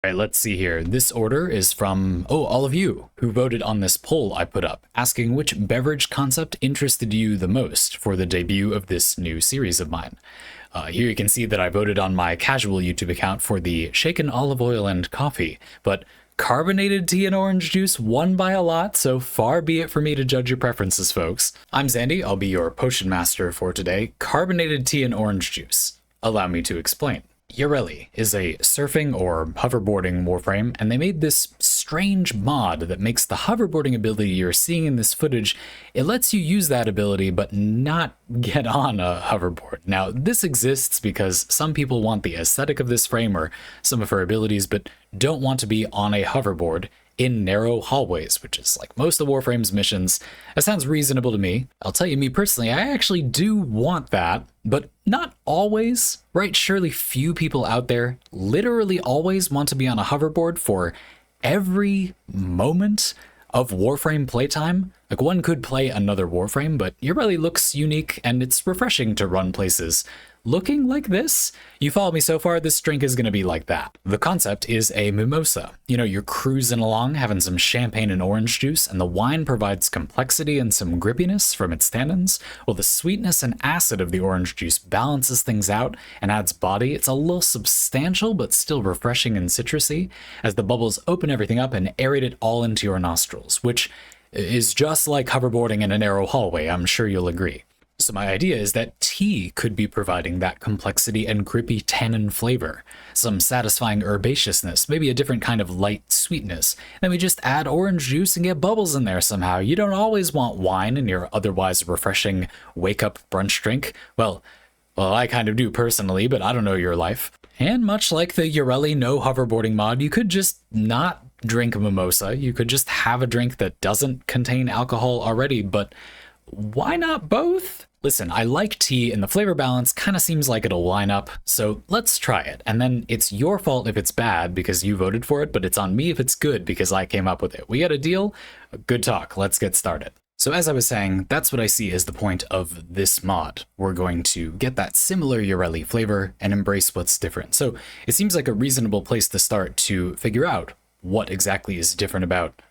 All right, let's see here. This order is from, all of you who voted on this poll I put up, asking which beverage concept interested you the most for the debut of this new series of mine. Here you can see that I voted on my casual YouTube account for the shaken olive oil and coffee, but carbonated tea and orange juice won by a lot, so far be it for me to judge your preferences, folks. I'm Xandy, I'll be your potion master for today. Carbonated tea and orange juice. Allow me to explain. Yareli is a surfing or hoverboarding warframe, and they made this strange mod that makes the hoverboarding ability you're seeing in this footage, it lets you use that ability but not get on a hoverboard. Now, this exists because some people want the aesthetic of this frame or some of her abilities, but don't want to be on a hoverboard in narrow hallways, which is like most of Warframe's missions. That sounds reasonable to me. I'll tell you, me personally, I actually do want that, but not always, right? Surely few people out there literally always want to be on a hoverboard for every moment of Warframe playtime. Like, one could play another Warframe, but it really looks unique and it's refreshing to run places looking like this. You follow me so far, this drink is going to be like that. The concept is a mimosa. You know, you're cruising along, having some champagne and orange juice, and the wine provides complexity and some grippiness from its tannins, while the sweetness and acid of the orange juice balances things out and adds body. It's a little substantial, but still refreshing and citrusy, as the bubbles open everything up and aerate it all into your nostrils, which is just like hoverboarding in a narrow hallway, I'm sure you'll agree. So my idea is that tea could be providing that complexity and grippy tannin flavor, some satisfying herbaceousness, maybe a different kind of light sweetness. Then we just add orange juice and get bubbles in there somehow. You don't always want wine in your otherwise refreshing wake-up brunch drink. Well, I kind of do personally, but I don't know your life. And much like the Yareli no hoverboarding mod, you could just not drink a mimosa. You could just have a drink that doesn't contain alcohol already, but why not both? Listen, I like tea and the flavor balance kind of seems like it'll line up, so let's try it. And then it's your fault if it's bad because you voted for it, but it's on me if it's good because I came up with it. We got a deal? Good talk. Let's get started. So as I was saying, that's what I see as the point of this mod. We're going to get that similar Yareli flavor and embrace what's different. So it seems like a reasonable place to start to figure out what exactly is different about.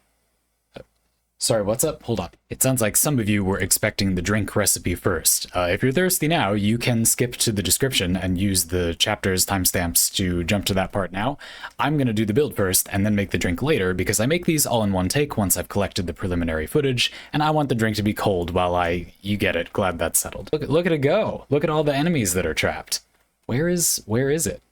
Sorry, what's up? Hold on. It sounds like some of you were expecting the drink recipe first. If you're thirsty now, you can skip to the description and use the chapter's timestamps to jump to that part now. I'm going to do the build first and then make the drink later because I make these all in one take once I've collected the preliminary footage, and I want the drink to be cold while you get it. Glad that's settled. Look at it go. Look at all the enemies that are trapped. Where is it?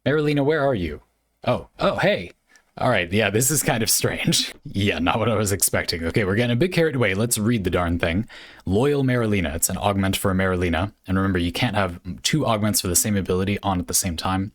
Merulina, where are you? Oh, hey. All right, yeah, this is kind of strange. Yeah, not what I was expecting. Okay, we're getting a bit carried away. Let's read the darn thing. Loyal Merulina. It's an augment for a Merulina. And remember, you can't have two augments for the same ability on at the same time.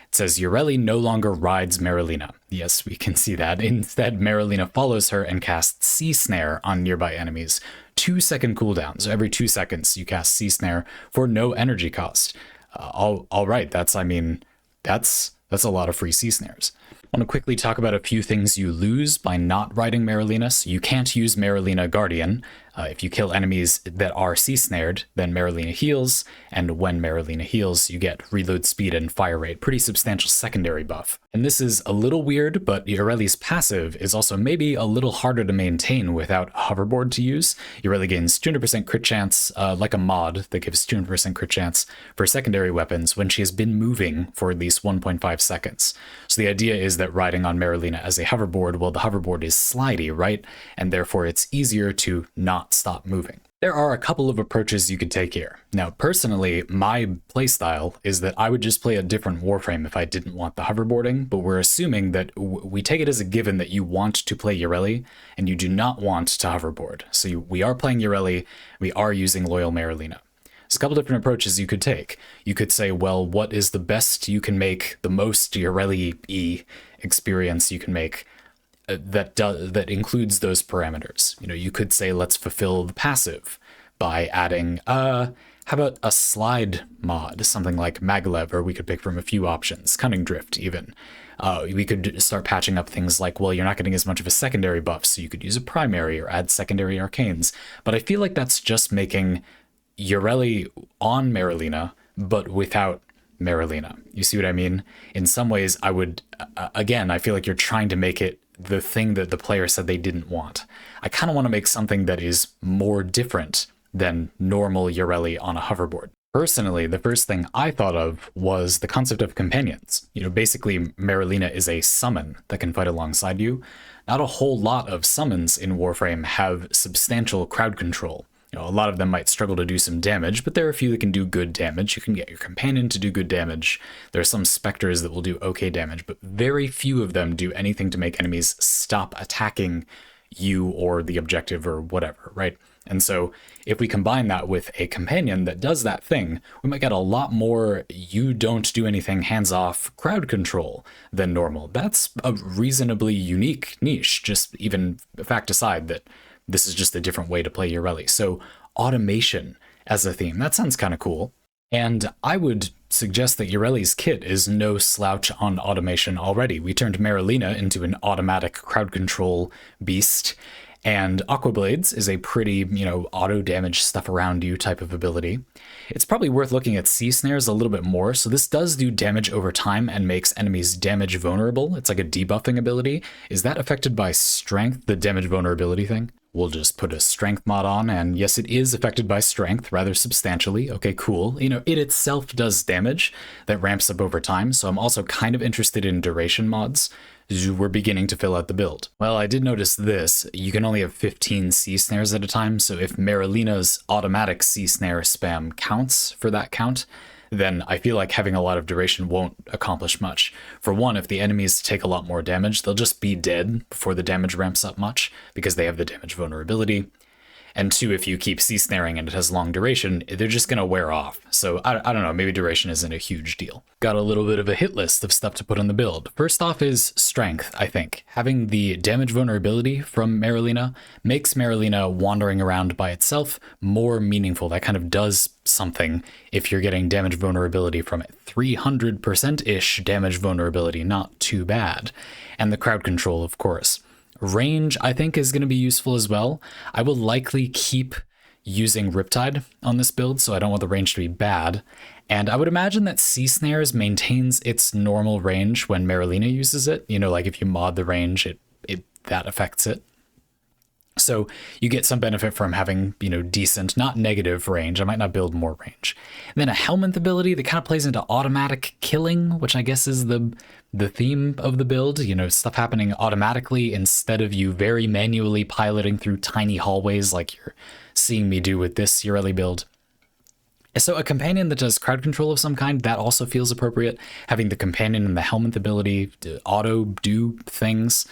It says, Yareli no longer rides Merulina. Yes, we can see that. Instead, Merulina follows her and casts Sea Snare on nearby enemies. 2-second cooldown. So every 2 seconds, you cast Sea Snare for no energy cost. All right, that's a lot of free Sea Snares. I want to quickly talk about a few things you lose by not riding Merulina. So you can't use Merulina Guardian. If you kill enemies that are sea snared, then Merulina heals, and when Merulina heals, you get reload speed and fire rate, pretty substantial secondary buff. And this is a little weird, but Yareli's passive is also maybe a little harder to maintain without a hoverboard to use. Yareli gains 200% crit chance, like a mod that gives 200% crit chance for secondary weapons when she has been moving for at least 1.5 seconds. So the idea is that riding on Merulina as a hoverboard, well, the hoverboard is slidey, right? And therefore it's easier to not stop moving. There are a couple of approaches you could take here. Now, personally, my playstyle is that I would just play a different Warframe if I didn't want the hoverboarding, but we're assuming that we take it as a given that you want to play Yareli and you do not want to hoverboard. So we are playing Yareli, we are using Loyal Merulina. There's a couple different approaches you could take. You could say, well, what is the best you can make, the most Yareli-y experience you can make that includes those parameters? You know, you could say, let's fulfill the passive by adding, how about a slide mod, something like Maglev, or we could pick from a few options, Cunning Drift even. We could start patching up things like, well, you're not getting as much of a secondary buff, so you could use a primary or add secondary arcanes. But I feel like that's just making Yareli on Merulina, but without Merulina. You see what I mean? In some ways, I would, again, I feel like you're trying to make it the thing that the player said they didn't want. I kind of want to make something that is more different than normal Yareli on a hoverboard. Personally, the first thing I thought of was the concept of companions. You know, basically, Merulina is a summon that can fight alongside you. Not a whole lot of summons in Warframe have substantial crowd control. You know, a lot of them might struggle to do some damage, but there are a few that can do good damage. You can get your companion to do good damage. There are some specters that will do okay damage, but very few of them do anything to make enemies stop attacking you or the objective or whatever, right? And so if we combine that with a companion that does that thing, we might get a lot more you don't do anything hands-off crowd control than normal. That's a reasonably unique niche, just even fact aside that this is just a different way to play Yareli. So automation as a theme, that sounds kind of cool. And I would suggest that Yareli's kit is no slouch on automation already. We turned Merulina into an automatic crowd control beast, and Aqua Blades is a pretty, auto damage stuff around you type of ability. It's probably worth looking at Sea Snares a little bit more. So this does do damage over time and makes enemies damage vulnerable. It's like a debuffing ability. Is that affected by strength, the damage vulnerability thing? We'll just put a strength mod on, and yes, it is affected by strength rather substantially. Okay, cool. It itself does damage that ramps up over time, so I'm also kind of interested in duration mods. We're beginning to fill out the build. Well, I did notice this. You can only have 15 Sea Snares at a time, so if Merulina's automatic Sea Snare spam counts for that count, then I feel like having a lot of duration won't accomplish much. For one, if the enemies take a lot more damage, they'll just be dead before the damage ramps up much, because they have the damage vulnerability. And two, if you keep Sea Snaring and it has long duration, they're just going to wear off. So I don't know, maybe duration isn't a huge deal. Got a little bit of a hit list of stuff to put on the build. First off is strength, I think. Having the damage vulnerability from Merulina makes Merulina wandering around by itself more meaningful. That kind of does something if you're getting damage vulnerability from it. 300%-ish damage vulnerability, not too bad. And the crowd control, of course. Range, I think, is going to be useful as well. I will likely keep using Riptide on this build, so I don't want the range to be bad. And I would imagine that Sea Snares maintains its normal range when Merulina uses it. Like if you mod the range, that affects it. So you get some benefit from having, decent, not negative range. I might not build more range. And then a Helminth ability that kind of plays into automatic killing, which I guess is the theme of the build. Stuff happening automatically instead of you very manually piloting through tiny hallways like you're seeing me do with this Yareli build. So a companion that does crowd control of some kind, that also feels appropriate. Having the companion and the Helminth ability to auto do things.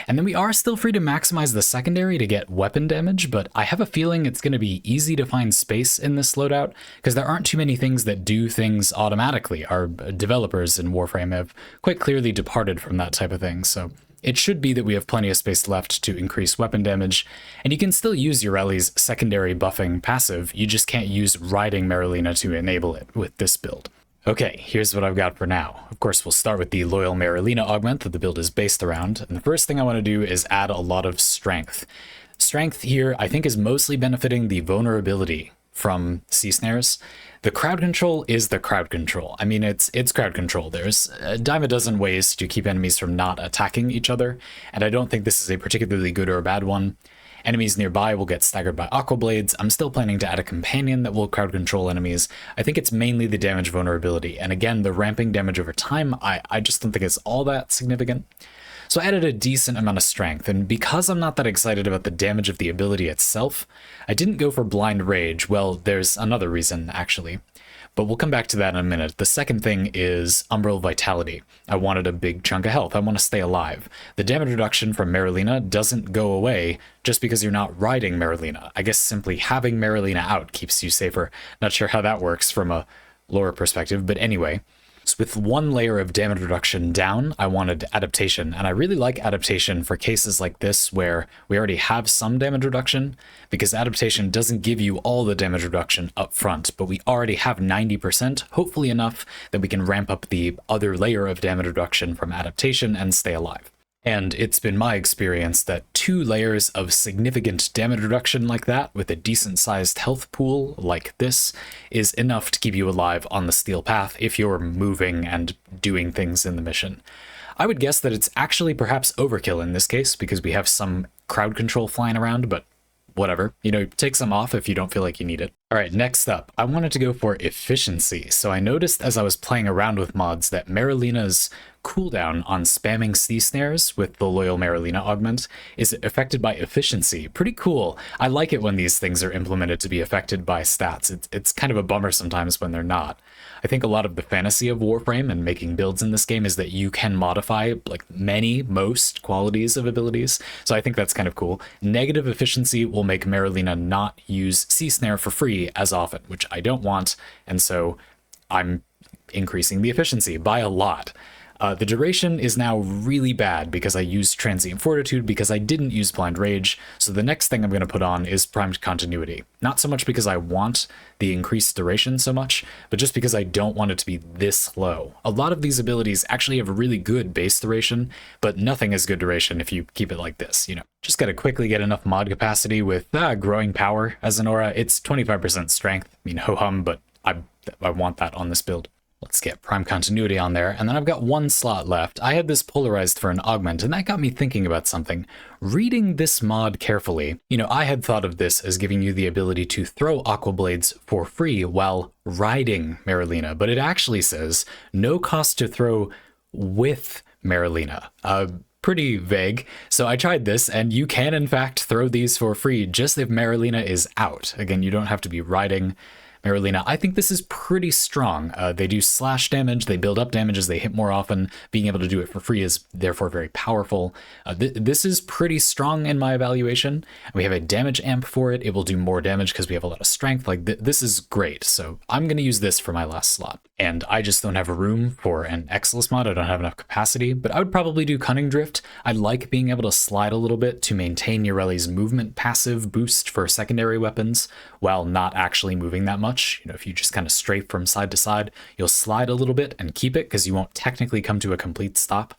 And then we are still free to maximize the secondary to get weapon damage, but I have a feeling it's going to be easy to find space in this loadout because there aren't too many things that do things automatically. Our developers in Warframe have quite clearly departed from that type of thing, so it should be that we have plenty of space left to increase weapon damage, and you can still use Yareli's secondary buffing passive, you just can't use riding Merulina to enable it with this build. Okay, here's what I've got for now. Of course, we'll start with the Loyal Merulina augment that the build is based around, and the first thing I want to do is add a lot of strength. Strength here, I think, is mostly benefiting the vulnerability from Sea Snares. The crowd control is the crowd control. I mean, it's crowd control. There's a dime a dozen ways to keep enemies from not attacking each other, and I don't think this is a particularly good or a bad one. Enemies nearby will get staggered by Aqua Blades. I'm still planning to add a companion that will crowd control enemies. I think it's mainly the damage vulnerability. And again, the ramping damage over time, I just don't think it's all that significant. So I added a decent amount of strength, and because I'm not that excited about the damage of the ability itself, I didn't go for Blind Rage. Well, there's another reason, actually. But we'll come back to that in a minute. The second thing is Umbral Vitality. I wanted a big chunk of health. I want to stay alive. The damage reduction from Merulina doesn't go away just because you're not riding Merulina. I guess simply having Merulina out keeps you safer. Not sure how that works from a lore perspective, but anyway. So with one layer of damage reduction down, I wanted adaptation, and I really like adaptation for cases like this where we already have some damage reduction, because adaptation doesn't give you all the damage reduction up front, but we already have 90%, hopefully enough that we can ramp up the other layer of damage reduction from adaptation and stay alive. And it's been my experience that 2 layers of significant damage reduction like that, with a decent sized health pool like this, is enough to keep you alive on the steel path if you're moving and doing things in the mission. I would guess that it's actually perhaps overkill in this case, because we have some crowd control flying around, but whatever. You know, take some off if you don't feel like you need it. All right, next up, I wanted to go for efficiency. So I noticed as I was playing around with mods that Merulina's cooldown on spamming sea snares with the Loyal Merulina augment is affected by efficiency. Pretty cool. I like it when these things are implemented to be affected by stats. It's kind of a bummer sometimes when they're not. I think a lot of the fantasy of Warframe and making builds in this game is that you can modify like most qualities of abilities. So I think that's kind of cool. Negative efficiency will make Merulina not use sea snare for free as often, which I don't want. And so I'm increasing the efficiency by a lot. The duration is now really bad because I used Transient Fortitude because I didn't use Blind Rage, so the next thing I'm going to put on is Primed Continuity. Not so much because I want the increased duration so much, but just because I don't want it to be this low. A lot of these abilities actually have a really good base duration, but nothing is good duration if you keep it like this, you know. Just gotta quickly get enough mod capacity with Growing Power as an aura. It's 25% strength. I mean, ho-hum, but I want that on this build. Let's get Prime Continuity on there, and then I've got 1 slot left. I had this polarized for an augment, and that got me thinking about something. Reading this mod carefully, you know, I had thought of this as giving you the ability to throw Aqua Blades for free while riding Merulina, but it actually says no cost to throw with Merulina. Pretty vague. So I tried this, and you can in fact throw these for free just if Merulina is out. Again, you don't have to be riding Merulina. I think this is pretty strong. They do slash damage, they build up damage as they hit more often. Being able to do it for free is therefore very powerful. This is pretty strong in my evaluation. We have a damage amp for it. It will do more damage because we have a lot of strength. Like this is great. So I'm going to use this for my last slot. And I just don't have room for an Exilus mod. I don't have enough capacity, but I would probably do Cunning Drift. I like being able to slide a little bit to maintain Yareli's movement passive boost for secondary weapons while not actually moving that much. You know, if you just kind of strafe from side to side, you'll slide a little bit and keep it because you won't technically come to a complete stop.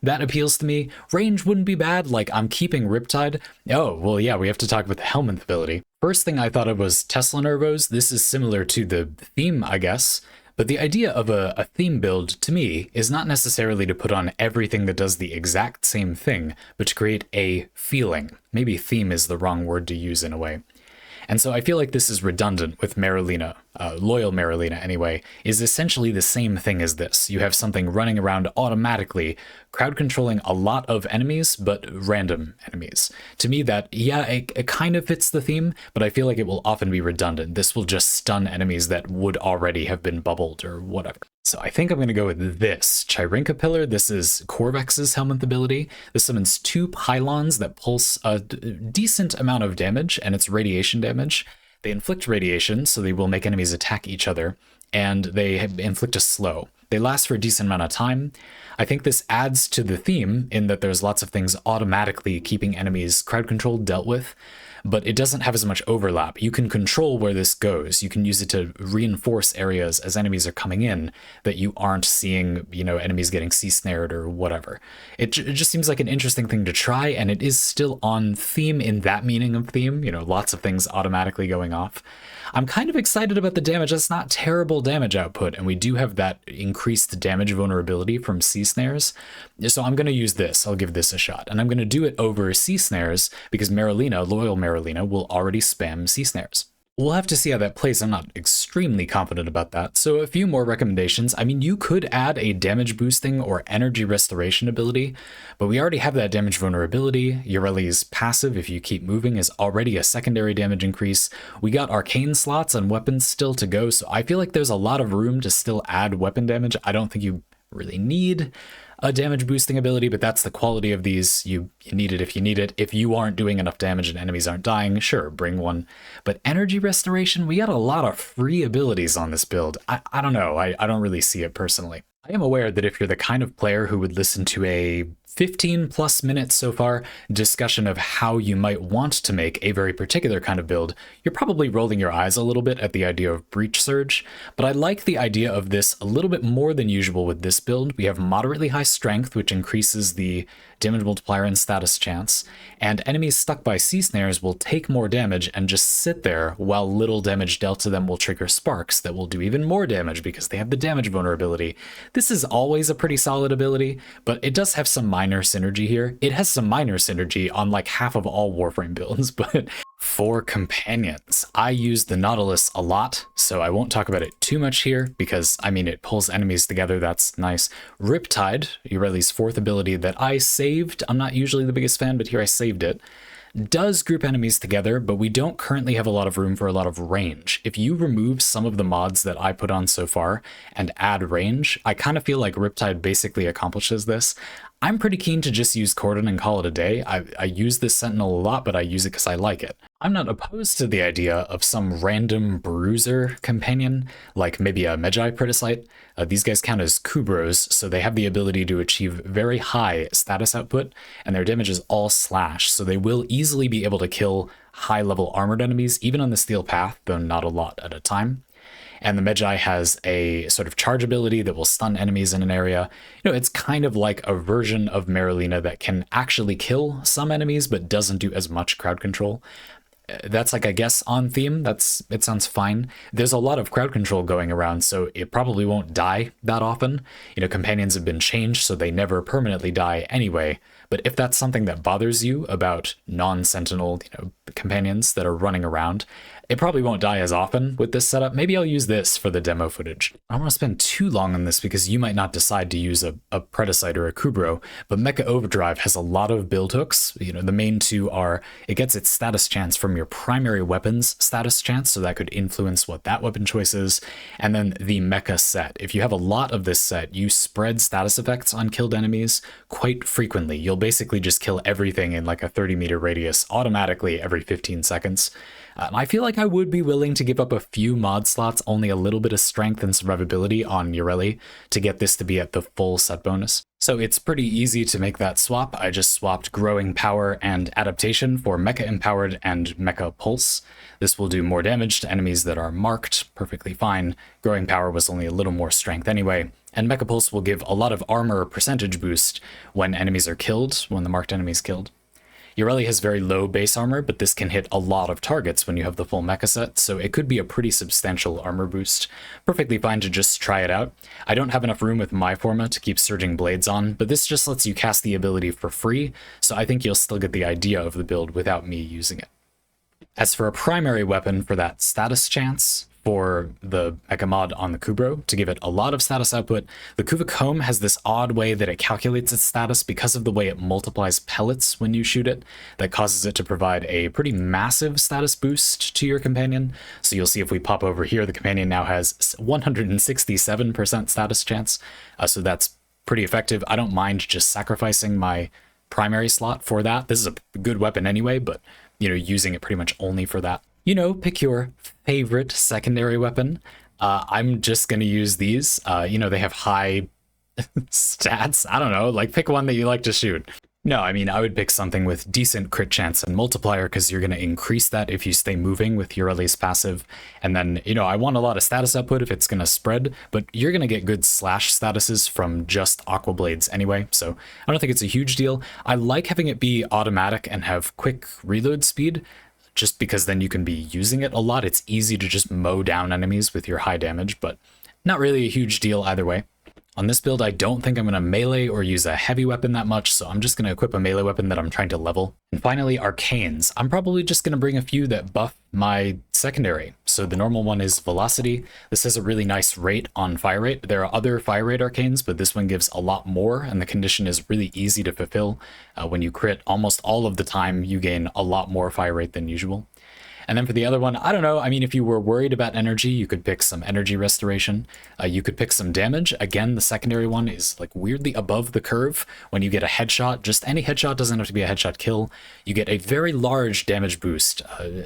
That appeals to me. Range wouldn't be bad, like I'm keeping Riptide. Oh, well, yeah, we have to talk about the Helminth ability. First thing I thought of was Tesla Nervos. This is similar to the theme, I guess. But the idea of a theme build, to me, is not necessarily to put on everything that does the exact same thing, but to create a feeling. Maybe theme is the wrong word to use in a way. And so I feel like this is redundant with Merulina. Loyal Merulina, anyway, is essentially the same thing as this. You have something running around automatically, crowd controlling a lot of enemies, but random enemies. To me, that, yeah, it kind of fits the theme, but I feel like it will often be redundant. This will just stun enemies that would already have been bubbled or whatever. So I think I'm going to go with this. Chirinka Pillar. This is Corvex's Helminth ability. This summons 2 pylons that pulse a decent amount of damage, and it's radiation damage. They inflict radiation, so they will make enemies attack each other, and they inflict a slow. They last for a decent amount of time. I think this adds to the theme in that there's lots of things automatically keeping enemies crowd controlled dealt with, but it doesn't have as much overlap. You can control where this goes. You can use it to reinforce areas as enemies are coming in that you aren't seeing, you know, enemies getting sea snared or whatever. It just seems like an interesting thing to try, and it is still on theme in that meaning of theme, you know, lots of things automatically going off. I'm kind of excited about the damage. That's not terrible damage output, and we do have that increased damage vulnerability from sea snares. So I'm going to use this. I'll give this a shot. And I'm going to do it over sea snares because Merulina, Loyal Merulina, will already spam sea snares. We'll have to see how that plays. I'm not extremely confident about that. So a few more recommendations. I mean, you could add a damage boosting or energy restoration ability, but we already have that damage vulnerability. Yareli's passive, if you keep moving, is already a secondary damage increase. We got arcane slots and weapons still to go, so I feel like there's a lot of room to still add weapon damage. I don't think you really need a damage boosting ability, but that's the quality of these. You need it if you need it. If you aren't doing enough damage and enemies aren't dying, sure, bring one. But energy restoration, we got a lot of free abilities on this build. I don't know. I don't really see it personally. I am aware that if you're the kind of player who would listen to a 15 plus minutes so far, discussion of how you might want to make a very particular kind of build. You're probably rolling your eyes a little bit at the idea of Breach Surge, but I like the idea of this a little bit more than usual with this build. We have moderately high strength, which increases the damage multiplier and status chance, and enemies stuck by sea snares will take more damage and just sit there while little damage dealt to them will trigger sparks that will do even more damage because they have the damage vulnerability. This is always a pretty solid ability, but it does have some minor synergy here. It has some minor synergy on like half of all Warframe builds, but for companions, I use the Nautilus a lot, so I won't talk about it too much here because, I mean, it pulls enemies together, that's nice. Riptide, Yareli's fourth ability that I saved, I'm not usually the biggest fan, but here I saved it, does group enemies together, but we don't currently have a lot of room for a lot of range. If you remove some of the mods that I put on so far and add range, I kind of feel like Riptide basically accomplishes this. I'm pretty keen to just use Cordon and call it a day. I use this Sentinel a lot, but I use it because I like it. I'm not opposed to the idea of some random bruiser companion, like maybe a Magi Predacyte. These guys count as Kubros, so they have the ability to achieve very high status output, and their damage is all slash, so they will easily be able to kill high-level armored enemies, even on the Steel Path, though not a lot at a time. And the Magi has a sort of charge ability that will stun enemies in an area. You know, it's kind of like a version of Merulina that can actually kill some enemies, but doesn't do as much crowd control. That's like, I guess, on theme. It sounds fine. There's a lot of crowd control going around, so it probably won't die that often. You know, companions have been changed, so they never permanently die anyway. But if that's something that bothers you about non-sentinel, companions that are running around, it probably won't die as often with this setup. Maybe I'll use this for the demo footage. I don't want to spend too long on this because you might not decide to use a Predacyte or a Kubro, but Mecha Overdrive has a lot of build hooks. The main two are, it gets its status chance from your primary weapon's status chance, so that could influence what that weapon choice is, and then the Mecha set. If you have a lot of this set, you spread status effects on killed enemies quite frequently. You'll basically just kill everything in like a 30-meter radius automatically every 15 seconds. I feel like I would be willing to give up a few mod slots, only a little bit of strength and survivability on Yareli to get this to be at the full set bonus. So it's pretty easy to make that swap. I just swapped Growing Power and Adaptation for Mecha Empowered and Mecha Pulse. This will do more damage to enemies that are marked, perfectly fine. Growing Power was only a little more strength anyway. And Mecha Pulse will give a lot of armor percentage boost when enemies are killed, when the marked enemy is killed. Yareli has very low base armor, but this can hit a lot of targets when you have the full mecha set, so it could be a pretty substantial armor boost. Perfectly fine to just try it out. I don't have enough room with my forma to keep Surging Blades on, but this just lets you cast the ability for free, so I think you'll still get the idea of the build without me using it. As for a primary weapon for that status chance, for the Mecha mod on the Kubro to give it a lot of status output, the Kuva Comb has this odd way that it calculates its status because of the way it multiplies pellets when you shoot it, that causes it to provide a pretty massive status boost to your companion. So you'll see if we pop over here, the companion now has 167% status chance, so that's pretty effective. I don't mind just sacrificing my primary slot for that. This is a good weapon anyway, but using it pretty much only for that. Pick your favorite secondary weapon. I'm just going to use these. They have high stats. I don't know, like pick one that you like to shoot. No, I mean, I would pick something with decent crit chance and multiplier because you're going to increase that if you stay moving with Yareli's passive. And then, I want a lot of status output if it's going to spread, but you're going to get good slash statuses from just Aqua Blades anyway, so I don't think it's a huge deal. I like having it be automatic and have quick reload speed, just because then you can be using it a lot. It's easy to just mow down enemies with your high damage, but not really a huge deal either way. On this build, I don't think I'm going to melee or use a heavy weapon that much, so I'm just going to equip a melee weapon that I'm trying to level. And finally, arcanes. I'm probably just going to bring a few that buff my secondary. So the normal one is Velocity. This has a really nice rate on fire rate. There are other fire rate arcanes, but this one gives a lot more, and the condition is really easy to fulfill. When you crit, almost all of the time, you gain a lot more fire rate than usual. And then for the other one, I don't know. I mean, if you were worried about energy, you could pick some energy restoration. You could pick some damage. Again, the secondary one is like weirdly above the curve. When you get a headshot, just any headshot, doesn't have to be a headshot kill, you get a very large damage boost,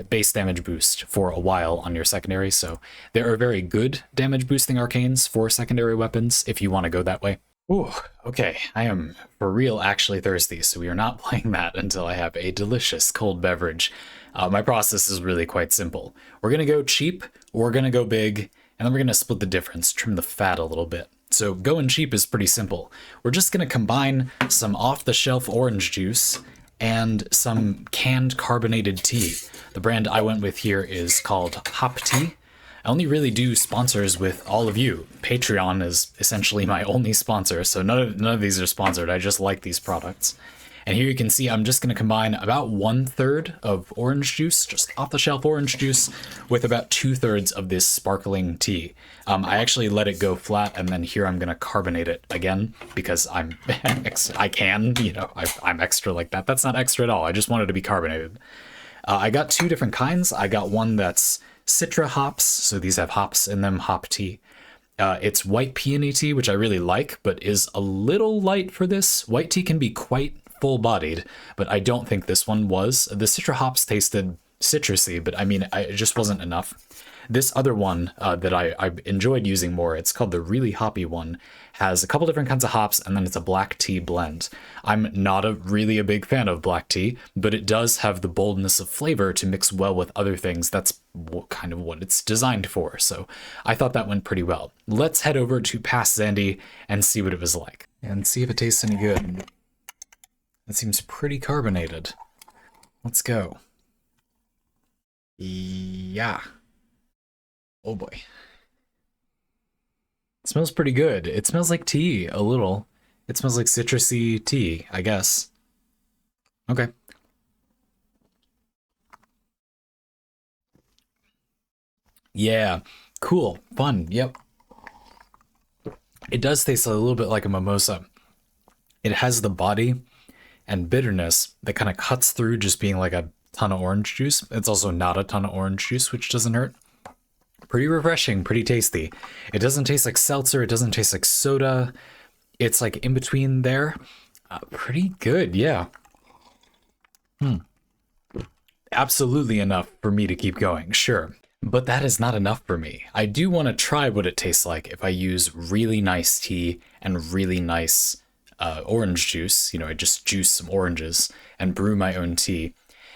base damage boost for a while on your secondary. So there are very good damage boosting arcanes for secondary weapons if you want to go that way. Ooh, okay. I am for real actually thirsty, so we are not playing that until I have a delicious cold beverage. My process is really quite simple. We're gonna go cheap, we're gonna go big, and then we're gonna split the difference, trim the fat a little bit. So going cheap is pretty simple. We're just gonna combine some off-the-shelf orange juice and some canned carbonated tea. The brand I went with here is called Hop Tea. I only really do sponsors with all of you. Patreon is essentially my only sponsor, so none of these are sponsored. I just like these products. And here you can see I'm just going to combine about 1/3 of orange juice, just off-the-shelf orange juice, with about 2/3 of this sparkling tea. I actually let it go flat, and then here I'm going to carbonate it again because I'm I can, you know, I'm extra like that. That's not extra at all. I just wanted to be carbonated. I got two different kinds. I got one that's Citra hops, so these have hops in them, hop tea. It's white peony tea, which I really like, but is a little light for this. White tea can be quite full-bodied, but I don't think this one was. The Citra hops tasted citrusy, but I mean, it just wasn't enough. This other one that I enjoyed using more, it's called the really hoppy one, has a couple different kinds of hops, and then it's a black tea blend. I'm not really a big fan of black tea, but it does have the boldness of flavor to mix well with other things. That's kind of what it's designed for, so I thought that went pretty well. Let's head over to Past Xandy and see what it was like. And see if it tastes any good. That seems pretty carbonated. Let's go. Yeah. Oh boy. It smells pretty good. It smells like tea, a little. It smells like citrusy tea, I guess. Okay. Yeah, cool, fun, yep. It does taste a little bit like a mimosa. It has the body and bitterness that kind of cuts through just being like a ton of orange juice. It's also not a ton of orange juice, which doesn't hurt. Pretty refreshing, pretty tasty. It doesn't taste like seltzer, it doesn't taste like soda. It's like in between there. Pretty good, yeah. Absolutely enough for me to keep going, sure. But that is not enough for me. I do want to try what it tastes like if I use really nice tea and really nice orange juice. You know, I just juice some oranges and brew my own tea.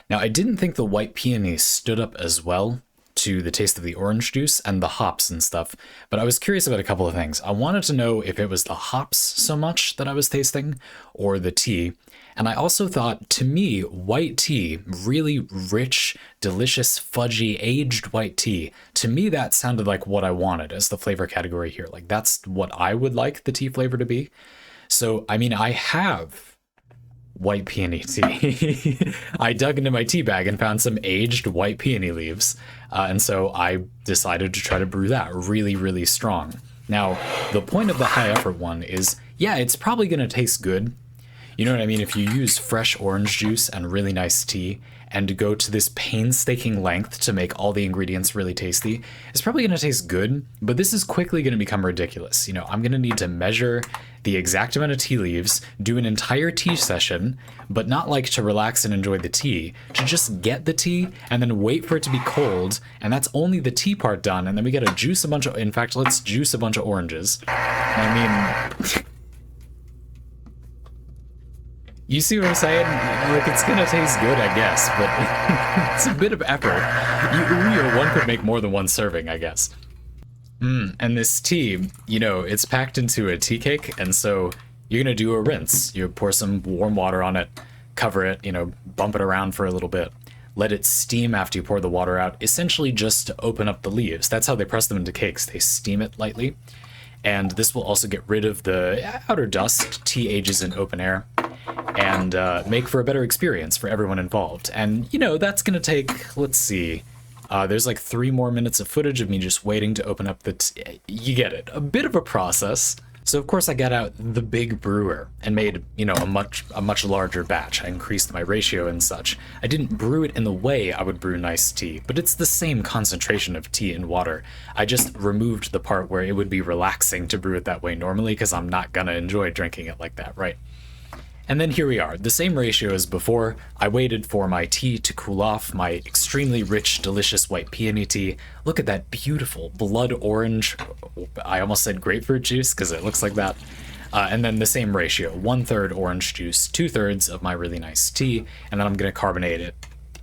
Now, I didn't think the white peony stood up as well to the taste of the orange juice and the hops and stuff, but I was curious about a couple of things. I wanted to know if it was the hops so much that I was tasting or the tea. And I also thought, to me, white tea, really rich, delicious, fudgy, aged white tea, to me that sounded like what I wanted as the flavor category here. Like, that's what I would like the tea flavor to be. So, I mean, I have white peony tea. I dug into my tea bag and found some aged white peony leaves. And so I decided to try to brew that really, really strong. Now, the point of the high effort one is, yeah, it's probably going to taste good. You know what I mean? If you use fresh orange juice and really nice tea and go to this painstaking length to make all the ingredients really tasty, it's probably going to taste good, but this is quickly going to become ridiculous. You know, I'm going to need to measure the exact amount of tea leaves, do an entire tea session, but not like to relax and enjoy the tea, to just get the tea and then wait for it to be cold, and that's only the tea part done, and then we gotta juice a bunch of, in fact, let's juice a bunch of oranges. I mean, you see what I'm saying? Like, it's gonna taste good, I guess, but it's a bit of effort. One could make more than one serving, I guess. And this tea, you know, it's packed into a tea cake, and so you're gonna do a rinse. You pour some warm water on it, cover it, you know, bump it around for a little bit. Let it steam after you pour the water out, essentially just to open up the leaves. That's how they press them into cakes. They steam it lightly. And this will also get rid of the outer dust. Tea ages in open air, and make for a better experience for everyone involved. And, you know, that's gonna take, let's see, there's like 3 more minutes of footage of me just waiting to open up the you get it, a bit of a process. So of course I got out the big brewer and made, you know, a much larger batch. I increased my ratio and such. I didn't brew it in the way I would brew nice tea, but it's the same concentration of tea and water. I just removed the part where it would be relaxing to brew it that way normally, because I'm not gonna enjoy drinking it like that, right? And then here we are, the same ratio as before. I waited for my tea to cool off, my extremely rich, delicious white peony tea. Look at that beautiful blood orange, I almost said grapefruit juice because it looks like that. And then the same ratio, 1/3 orange juice, 2/3 of my really nice tea, and then I'm gonna carbonate it,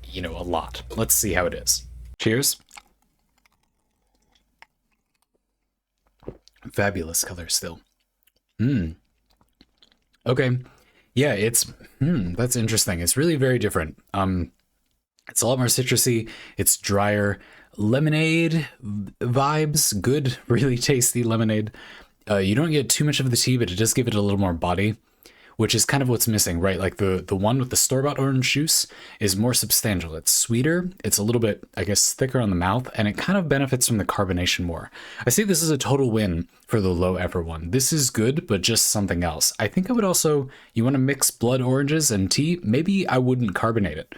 you know, a lot. Let's see how it is. Cheers. Fabulous color still. Okay. Yeah, it's that's interesting. It's really very different. It's a lot more citrusy, it's drier. Lemonade vibes, good, really tasty lemonade. You don't get too much of the tea, but it does give it a little more body, which is kind of what's missing, right? Like the one with the store-bought orange juice is more substantial. It's sweeter. It's a little bit, I guess, thicker on the mouth, and it kind of benefits from the carbonation more. I say this is a total win for the low effort one. This is good, but just something else. I think I would also, you want to mix blood oranges and tea, maybe I wouldn't carbonate it.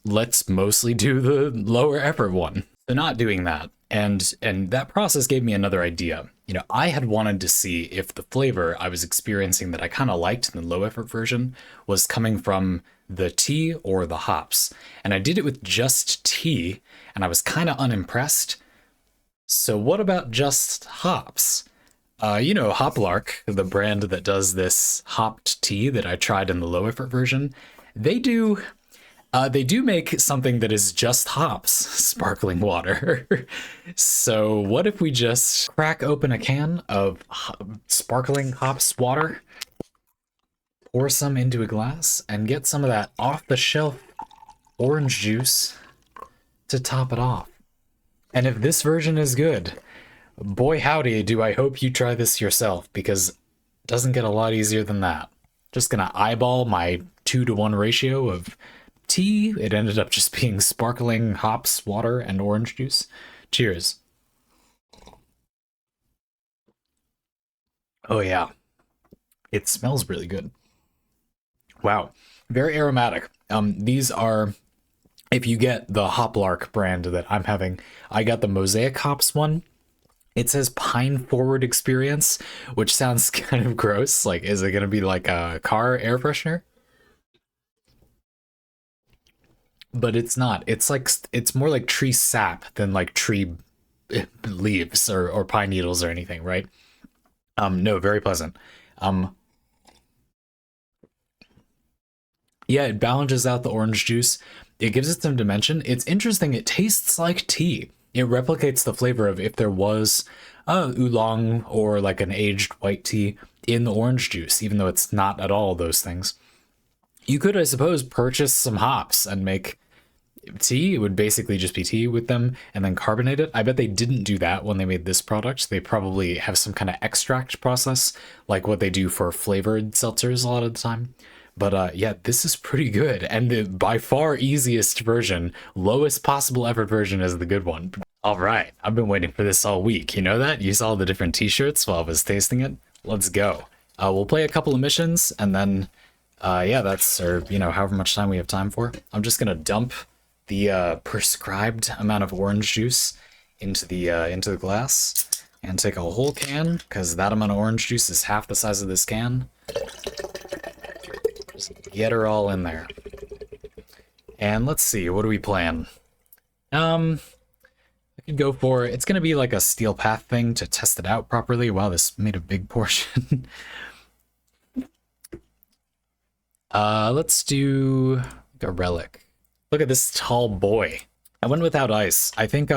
Let's mostly do the lower effort one. So not doing that. And that process gave me another idea. You know, I had wanted to see if the flavor I was experiencing that I kind of liked in the low effort version was coming from the tea or the hops. And I did it with just tea, and I was kind of unimpressed. So what about just hops? You know, Hoplark, the brand that does this hopped tea that I tried in the low effort version, they do make something that is just hops, sparkling water. So what if we just crack open a can of sparkling hops water, pour some into a glass, and get some of that off-the-shelf orange juice to top it off. And if this version is good, boy howdy, do I hope you try this yourself, because it doesn't get a lot easier than that. Just gonna eyeball my 2-to-1 ratio of tea. It ended up just being sparkling hops, water, and orange juice. Cheers. Oh yeah, it smells really good. Wow, very aromatic. These are, if you get the Hoplark brand that I'm having, I got the Mosaic Hops one. It says Pine Forward Experience, which sounds kind of gross. Like, is it gonna be like a car air freshener? But it's not. It's like, it's more like tree sap than like tree leaves or pine needles or anything, right? No, very pleasant. Um, yeah, it balances out the orange juice. It gives it some dimension. It's interesting. It tastes like tea. It replicates the flavor of if there was oolong or like an aged white tea in the orange juice, even though it's not at all those things. You could, I suppose, purchase some hops and make tea. It would basically just be tea with them and then carbonate it. I bet they didn't do that when they made this product. They probably have some kind of extract process like what they do for flavored seltzers a lot of the time. But yeah, this is pretty good. And the by far easiest version, lowest possible effort version is the good one. All right, I've been waiting for this all week. You know that? You saw the different t-shirts while I was tasting it? Let's go. We'll play a couple of missions and then yeah, that's, or you know, however much time we have time for. I'm just gonna dump the prescribed amount of orange juice into the glass and take a whole can, because that amount of orange juice is half the size of this can. Just get her all in there. And let's see, what do we plan? I could go for, it's gonna be like a steel path thing to test it out properly. Wow, this made a big portion. Let's do a relic. Look at this tall boy. I went without ice. I think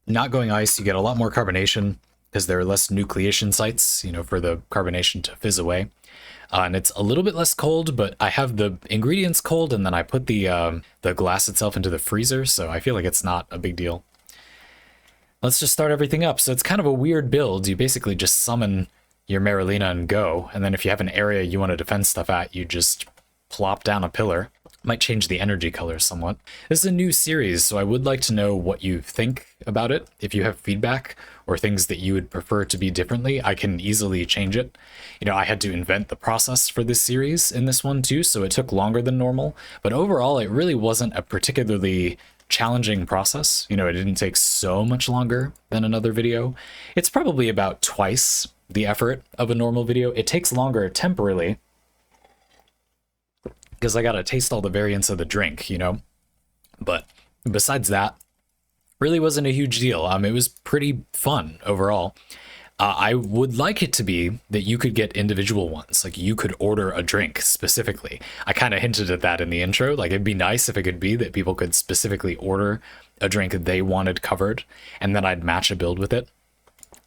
not going ice, you get a lot more carbonation because there are less nucleation sites, you know, for the carbonation to fizz away. And it's a little bit less cold, but I have the ingredients cold, and then I put the glass itself into the freezer, so I feel like it's not a big deal. Let's just start everything up. So it's kind of a weird build. You basically just summon your Merulina and go, and then if you have an area you want to defend stuff at, you just plop down a pillar. Might change the energy color somewhat. This is a new series, so I would like to know what you think about it. If you have feedback or things that you would prefer to be differently, I can easily change it. You know, I had to invent the process for this series in this one too, so it took longer than normal. But overall, it really wasn't a particularly challenging process. You know, it didn't take so much longer than another video. It's probably about twice the effort of a normal video. It takes longer temporarily, because I gotta taste all the variants of the drink, you know? But besides that, really wasn't a huge deal. It was pretty fun overall. I would like it to be that you could get individual ones. Like you could order a drink specifically. I kind of hinted at that in the intro. Like it'd be nice if it could be that people could specifically order a drink that they wanted covered, and then I'd match a build with it.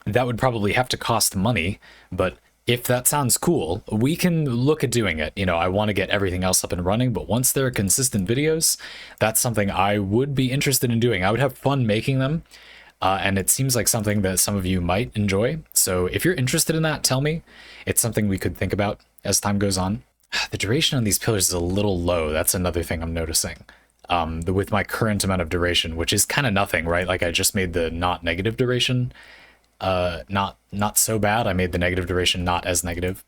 That would probably have to cost money, but if that sounds cool, we can look at doing it. You know, I want to get everything else up and running, but once there are consistent videos, that's something I would be interested in doing. I would have fun making them. And it seems like something that some of you might enjoy. So if you're interested in that, tell me. It's something we could think about as time goes on. The duration on these pillars is a little low. That's another thing I'm noticing. With my current amount of duration, which is kind of nothing, right? Like I just made the not negative duration not so bad. I made the negative duration not as negative.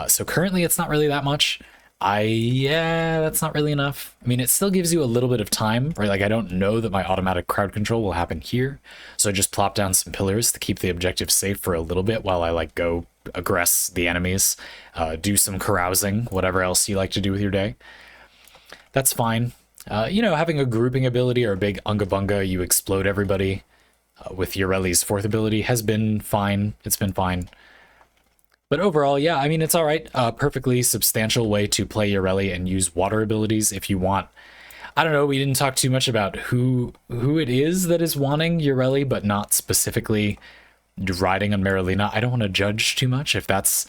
So currently it's not really that much. Yeah, that's not really enough. I mean, it still gives you a little bit of time, right? Like I don't know that my automatic crowd control will happen here. So I just plop down some pillars to keep the objective safe for a little bit while I like go aggress the enemies, do some carousing, whatever else you like to do with your day. That's fine. You know, having a grouping ability or a big unga bunga, you explode everybody with Yareli's fourth ability has been fine. It's been fine. But overall, yeah, I mean, it's all right. Perfectly substantial way to play Yareli and use water abilities if you want. I don't know, we didn't talk too much about who it is that is wanting Yareli, but not specifically riding on Merulina. I don't want to judge too much if that's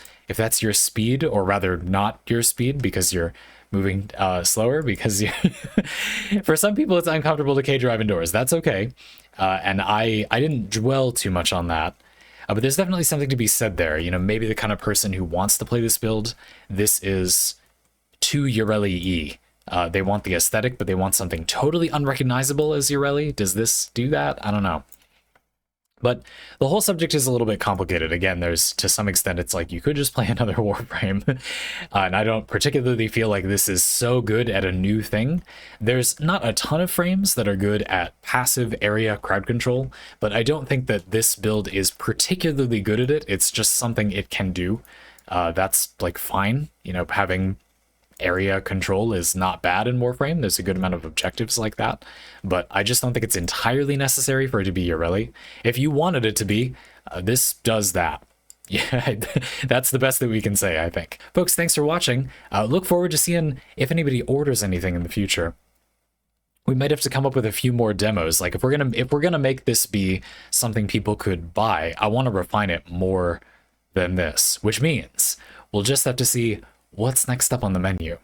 your speed, or rather not your speed because you're moving slower, because for some people it's uncomfortable to K-drive indoors. That's okay. And I didn't dwell too much on that. But there's definitely something to be said there. You know, maybe the kind of person who wants to play this build, this is too Yareli-y. They want the aesthetic, but they want something totally unrecognizable as Yareli. Does this do that? I don't know. But the whole subject is a little bit complicated. Again, there's, to some extent, it's like you could just play another Warframe. And I don't particularly feel like this is so good at a new thing. There's not a ton of frames that are good at passive area crowd control, but I don't think that this build is particularly good at it. It's just something it can do. That's like fine. You know, having area control is not bad in Warframe. There's a good amount of objectives like that, but I just don't think it's entirely necessary for it to be Yareli. If you wanted it to be, this does that. Yeah, that's the best that we can say, I think. Folks, thanks for watching. Look forward to seeing if anybody orders anything in the future. We might have to come up with a few more demos. Like if we're gonna make this be something people could buy, I want to refine it more than this, which means we'll just have to see what's next up on the menu.